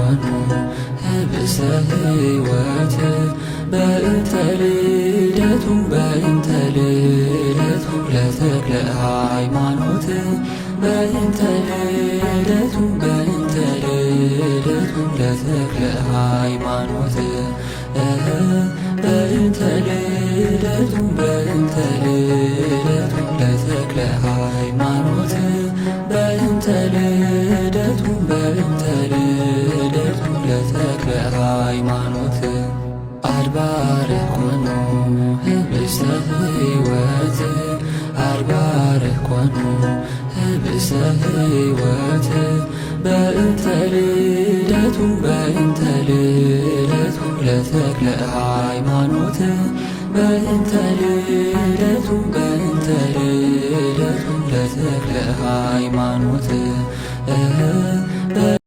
ኮኑ ህብስተ ሕይወት በእንተ ልደቱ በእንተ ልደቱ ለተክለ ሃይማኖት በእንተ ልደቱ በእንተ ልደቱ ለተክለ ሃይማኖት በእንተ ልደቱ በእንተ ልደቱ ለተክለ ሃይማኖት በእንተ ልደቱ በእንተ ልደቱ ለተክለ ሃይማኖት አድባረ ኮኑ ህብስተ ሕይወት አድባረ ኮኑ ህብስተ ሕይወት በእንተ ልደቱ በእንተ ልደቱ ለተክለ ሃይማኖት በእንተ ልደቱ በእንተ ልደቱ ለተክለ ሃይማኖት